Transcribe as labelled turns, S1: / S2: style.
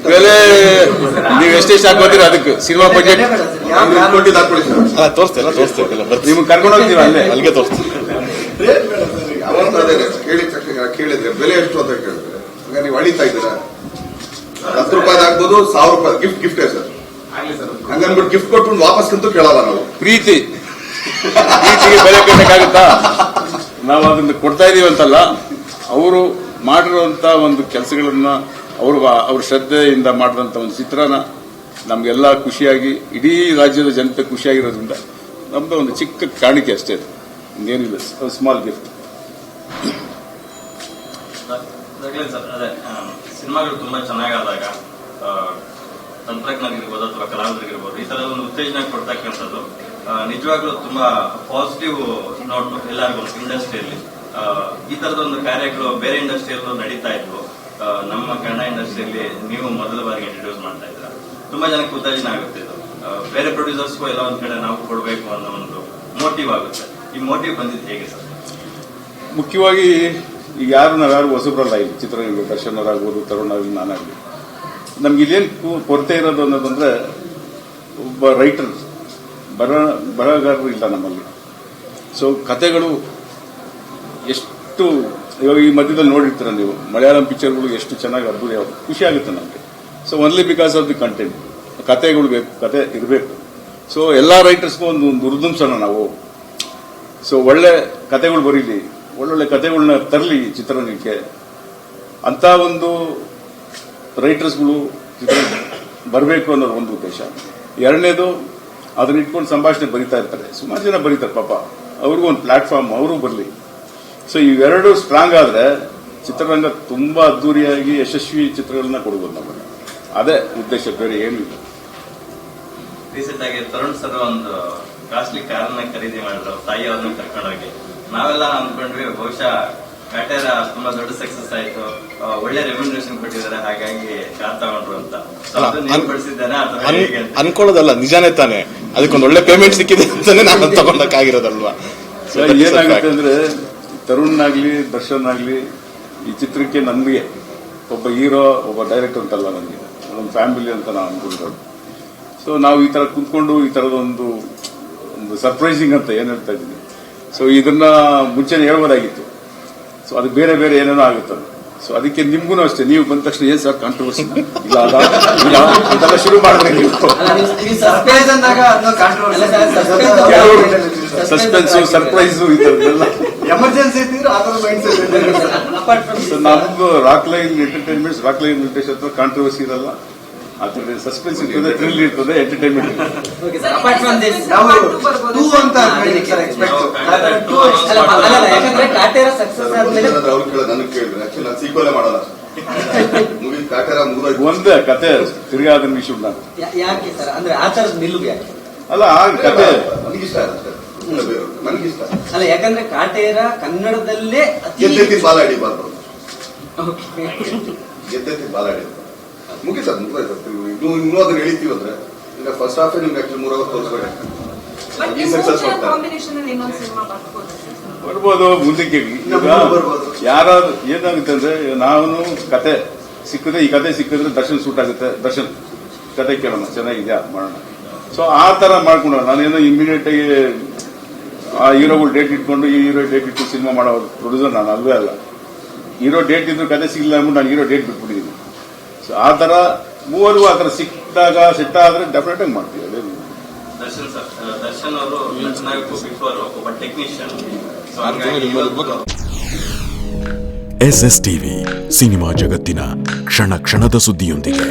S1: ಬೆಲೆ ನೀವು ಎಷ್ಟೆಷ್ಟು ಹಾಕೋತೀರ ಅದಕ್ಕೆ ಸಿನಿಮಾ ಬಜೆಟ್ ತೋರಿಸ್ತೇಲ್ಲ ನಿಮ್ಗೆ ಕರ್ಕೊಂಡು ಹೋಗ್ತೀವಿ ಅಲ್ಲಿಗೆ ತೋರಿಸ್ತೀವಿ.
S2: ಕೇಳಿದ್ರೆ ಬೆಲೆ ಎಷ್ಟು ಅಂತ ಕೇಳಿದ್ರೆ ಈಗ ನೀವು ಅಳಿತಾ ಇದ್ದೀರಾ, 10 ರೂಪಾಯಿ ಆಗ್ಬೋದು, 1000 ರೂಪಾಯಿ ಗಿಫ್ಟೇ ಸರ್. ಹಂಗನ್ಬಿಟ್ಟು ಗಿಫ್ಟ್ ಕೊಟ್ಟು ವಾಪಸ್ಕಂತೂ ಕೇಳಲ್ಲ ನಾವು.
S1: ಪ್ರೀತಿಗೆ ಬೆಲೆ ಕಟ್ಟಕ್ಕಾಗುತ್ತಾ? ನಾವು ಅದನ್ನ ಕೊಡ್ತಾ ಇದೀವಿ ಅಂತಲ್ಲ, ಅವರು ಮಾಡಿರುವಂತ ಒಂದು ಕೆಲಸಗಳನ್ನ ಅವ್ರ ಶ್ರದ್ಧೆಯಿಂದ ಮಾಡಿದಂತ ಒಂದು ಚಿತ್ರನ ನಮ್ಗೆಲ್ಲ ಖುಷಿಯಾಗಿ ಇಡೀ ರಾಜ್ಯದ ಜನತೆ ಖುಷಿಯಾಗಿರೋದ್ರಿಂದ ನಮ್ದು ಒಂದು ಚಿಕ್ಕ ಕಾಣಿಕೆ ಅಷ್ಟೇ, ಇನ್ನೇನಿಲ್ಲ, ಸ್ಮಾಲ್ ಗಿಫ್ಟ್.
S3: ಸಿನಿಮಾಗಳು ತುಂಬಾ ಚೆನ್ನಾಗಾದಾಗ ತಂತ್ರಜ್ಞರಿಗಿರ್ಬೋದು ಅಥವಾ ಕಲಾವಿದರಿಗಿರ್ಬೋದು ಈ ತರದ ಒಂದು ಉತ್ತೇಜನ ಕೊಡ್ತಕ್ಕಂಥದ್ದು ನಿಜವಾಗ್ಲೂ ತುಂಬಾ ಪಾಸಿಟಿವ್ ನೋಟ್ ಎಲ್ಲರಿಗೂ ಇಂಡಸ್ಟ್ರಿಯಲ್ಲಿ. ಈ ತರದ ಒಂದು ಕಾರ್ಯಗಳು ಬೇರೆ ಇಂಡಸ್ಟ್ರಿಯಲ್ಲೂ ನಡೀತಾ ಇದ್ವು, ನಮ್ಮ ಕನ್ನಡ ಇಂಡಸ್ಟ್ರಿಯಲ್ಲಿ ನೀವು ಮೊದಲ ಬಾರಿಗೆ ಇಂಟ್ರೊಡ್ಯೂಸ್ ಮಾಡ್ತಾ ಇದ್ದೀರಾ. ತುಂಬಾ ಜನಕ್ಕೆ ಉತ್ತೇಜನ ಆಗುತ್ತೆ ಇದು. ಬೇರೆ ಪ್ರೊಡ್ಯೂಸರ್ಸ್ಗೂ ಎಲ್ಲ ಒಂದ್ ಕಡೆ ನಾವು ಕೊಡಬೇಕು ಅನ್ನೋ ಒಂದು ಮೋಟಿವ್ ಆಗುತ್ತೆ. ಈ ಮೋಟಿವ್ ಬಂದಿದ್ದು ಹೇಗೆ ಸರ್?
S1: ಮುಖ್ಯವಾಗಿ ಈಗ ನಾವ್ಯಾರು ಹೊಸಬ್ರಲ್ಲ, ಇಲ್ಲಿ ಚಿತ್ರರಂಗ ದರ್ಶನ್ ಅವರಾಗ್ಬೋದು, ತರುಣ್ ಆಗಲಿ, ನಾನಾಗಲಿ, ನಮ್ಗೆ ಇಲ್ಲೇನು ಕೊರತೆ ಇರೋದು ಅನ್ನೋದಂದ್ರೆ ಒಬ್ಬ ರೈಟರ್, ಬರಹಗಾರರು ಇಲ್ಲ ನಮ್ಮಲ್ಲಿ. ಸೊ ಕತೆಗಳು ಎಷ್ಟು ಇವಾಗ ಈ ಮಧ್ಯದಲ್ಲಿ ನೋಡಿರ್ತೀರ ನೀವು, ಮಲಯಾಳಂ ಪಿಕ್ಚರ್ಗಳು ಎಷ್ಟು ಚೆನ್ನಾಗಿ ಅದ್ಭುತ, ಖುಷಿ ಆಗುತ್ತೆ ನಮಗೆ. So only because of the content, ಕತೆಗಳು ಬೇಕು, ಕತೆ ಇರಬೇಕು. ಸೊ ಎಲ್ಲಾ ರೈಟರ್ಸ್ಗೂ ಒಂದು ಉರ್ದುಂಸೋಣ ನಾವು. ಸೊ ಒಳ್ಳೆ ಕತೆಗಳು ಬರೀಲಿ, ಒಳ್ಳೊಳ್ಳೆ ಕತೆಗಳನ್ನ ತರಲಿ ಚಿತ್ರರಂಗಕ್ಕೆ ಅಂತ ಒಂದು ರೈಟರ್ಸ್ಗಳು ಚಿತ್ರ ಬರಬೇಕು ಅನ್ನೋದು ಒಂದು ಉದ್ದೇಶ. ಎರಡನೇದು, ಅದನ್ನ ಇಟ್ಕೊಂಡು ಸಂಭಾಷಣೆ ಬರೀತಾ ಇರ್ತಾರೆ, ಸುಮಾರು ಜನ ಬರೀತಾರೆ ಪಾಪ, ಅವ್ರಿಗೂ ಒಂದು ಪ್ಲಾಟ್ಫಾರ್ಮ್, ಅವರು ಬರಲಿ. ಸೊ ಇವೆರಡು ಸ್ಟ್ರಾಂಗ್ ಆದ್ರೆ ಚಿತ್ರರಂಗ ತುಂಬಾ ಅದ್ದೂರಿಯಾಗಿ ಯಶಸ್ವಿ ಚಿತ್ರಗಳನ್ನ ಕೊಡಬಹುದು ನಮಗೆ. ಅದೇ ಉದ್ದೇಶ, ಬೇರೆ ಏನೂ ಇಲ್ಲ.
S3: ರೀಸೆಂಟ್ ಆಗಿ ತರುಣ್ ಸರ್ ಒಂದು ಕಾಸ್ಟ್ಲಿ ಕಾರನ್ನ ಖರೀದಿ ಮಾಡಿದ್ರು, ತಾಯಿ ಅವ್ರನ್ನ ಕರ್ಕೊಂಡೋಗಿ. ನಾವೆಲ್ಲ ಅಂದ್ಕೊಂಡ್ವಿ ಬಹುಶಃ ಕಾಟೇರ ತುಂಬಾ ದೊಡ್ಡ ಸಕ್ಸಸ್ ಆಯ್ತು, ಒಳ್ಳೆ ರೆಮ್ಯುನರೇಷನ್ ಕೊಟ್ಟಿದ್ದಾರೆ, ಹಾಗಾಗಿ ಕಾರ್ ತಗೊಂಡ್ರು ಅಂತ.
S4: ಅನ್ಕೊಳ್ಳೋದಲ್ಲ, ನಿಜಾನೇ ತಾನೆ. ಅದಕ್ಕೊಂದು ಒಳ್ಳೆ ಪೇಮೆಂಟ್ ಸಿಕ್ಕಿದೆ ಅಂತಾನೆ ನಾನು ತಗೊಂಡಕ್ಕಾಗಿರೋದಲ್ವಾ.
S1: ಏನಾಗುತ್ತೆ ಅಂದ್ರೆ ತರುಣ್ ಆಗ್ಲಿ, ದರ್ಶನ್ ಆಗ್ಲಿ, ಈ ಚಿತ್ರಕ್ಕೆ ನಮಗೆ ಒಬ್ಬ ಹೀರೋ, ಒಬ್ಬ ಡೈರೆಕ್ಟರ್ ಅಂತಲ್ಲ, ನನಗೆ ಒಂದು ಫ್ಯಾಮಿಲಿ ಅಂತ ನಾವು ಅನ್ಕೊಂಡಿರೋದು. ಸೊ ನಾವು ಈ ತರ ಕುತ್ಕೊಂಡು ಈ ತರದ ಒಂದು ಸರ್ಪ್ರೈಸಿಂಗ್ ಅಂತ ಏನ್ ಹೇಳ್ತಾ ಇದ್ದೀನಿ. ಸೊ ಇದನ್ನ ಮುಂಚೆನೆ ಹೇಳ್ಬೋದಾಗಿತ್ತು. ಸೊ ಅದು ಬೇರೆ ಬೇರೆ ಏನೇನೋ ಆಗುತ್ತದೆ. ಸೊ ಅದಕ್ಕೆ ನಿಮ್ಗೂ ಅಷ್ಟೇ, ನೀವು ಬಂದ ತಕ್ಷಣ ಏನ್ ಸರ್ ಕಾಂಟ್ರವರ್ಸಿ ಇಲ್ಲ ಅಂತೆಲ್ಲ ಶುರು ಮಾಡಿದ್ರೆ ನೀವು ಸಸ್ಪೆನ್ಸ್, ಸರ್ಪ್ರೈಸು ಈ ತರದ್ದೆಲ್ಲ.
S2: ಎಮರ್ಜೆನ್ಸಿ
S1: ನಮ್ದು rock line entertainments, rock line Venkatesh ಹತ್ರ ಕಾಂಟ್ರವರ್ಸಿ ಇರಲ್ಲ, ಅದ್ರ ಸಸ್ಪೆನ್ಸ್ ಇರ್ತದೆ, ಥ್ರಿಲ್ ಇರ್ತದೆ, ಎಂಟರ್ಟೈನ್ಮೆಂಟ್ ಇರ್ತದೆ. ಒಂದೇ ಕತೆ ತಿರ್ಗಾ ಅದನ್ನ ವಿಷಯ ಅಲ್ಲ, ಆ ಕತೆ
S2: ನನಗಿಷ್ಟ
S5: ಅಲ್ಲ, ಯಾಕಂದ್ರೆ ಕಾಟೇರ ಕನ್ನಡದಲ್ಲೇ
S2: ಗೆದ್ದೆತ್ತಿ ಬಾಲ ಹಿಡಿಬಾರ್ದು, ಗೆದ್ದೆತ್ತಿ ಬಾಲ ಹಿಡಿಬಾರ್ದು. ಮುಗಿತ ಇನ್ನೂ ಅದನ್ನ ಎಳಿತೀವಿ ಅಂದ್ರೆ ಈಗ ಫಸ್ಟ್ ಹಾಫ್ ನಿಮ್ಗೆ ಆಕ್ಚುಲಿ 3 ಅವರ್ ತೋರಿಸ್ಬೇಕು, ಸಕ್ಸಸ್
S1: ಬರ್ಬೋದು ಮುಂದಕ್ಕೆ. ಯಾರಾದ್ರೂ ಏನಾಗುತ್ತೆ ಅಂದ್ರೆ, ನಾನು ಕತೆ ಸಿಕ್ಕಿದ್ರೆ, ಈ ಕತೆ ಸಿಕ್ಕಿದ್ರೆ ದರ್ಶನ್ ಸೂಟ್ ಆಗುತ್ತೆ, ದರ್ಶನ್ ಕತೆ ಕೇಳೋಣ, ಚೆನ್ನಾಗಿದ್ಯಾ ಮಾಡೋಣ. ಸೊ ಆ ತರ ಮಾಡ್ಕೊಂಡ ನಾನೇನೋ ಇಮಿಡಿಯೇಟ್ ಆಗಿ ಆ ಹೀರೋಗಳು ಡೇಟ್ ಇಟ್ಕೊಂಡು, ಈ ಹೀರೋ ಡೇಟ್ ಇಟ್ಕೊಂಡು ಸಿನಿಮಾ ಮಾಡೋ ಪ್ರೊಡ್ಯೂಸರ್ ನಾನು ಅಲ್ವೇ ಅಲ್ಲ. ಹೀರೋ ಡೇಟ್ ಇದ್ರು ಕತೆ ಸಿಗಲಿಲ್ಲ ಅಂದ್ಬಿಟ್ಟು ನಾನು ಹೀರೋ ಡೇಟ್ ಬಿಟ್ಬಿಟ್ಟಿದ್ದೀನಿ. ಸೊ ಆ ತರ ಮೂವರಿಗೂ ಆ ತರ ಸಿಕ್ಕಿದಾಗ ಸೆಟ್ ಆದ್ರೆ ಡೆಫಿನೆಟ್ ಆಗಿ ಮಾಡ್ತೀವಿ.
S3: ದರ್ಶನ್ ಅವರು ಒಬ್ಬ ಟೆಕ್ನಿಷಿಯನ್.
S6: SS TV ಸಿನಿಮಾ ಜಗತ್ತಿನ ಕ್ಷಣ ಕ್ಷಣದ ಸುದ್ದಿಯೊಂದಿಗೆ.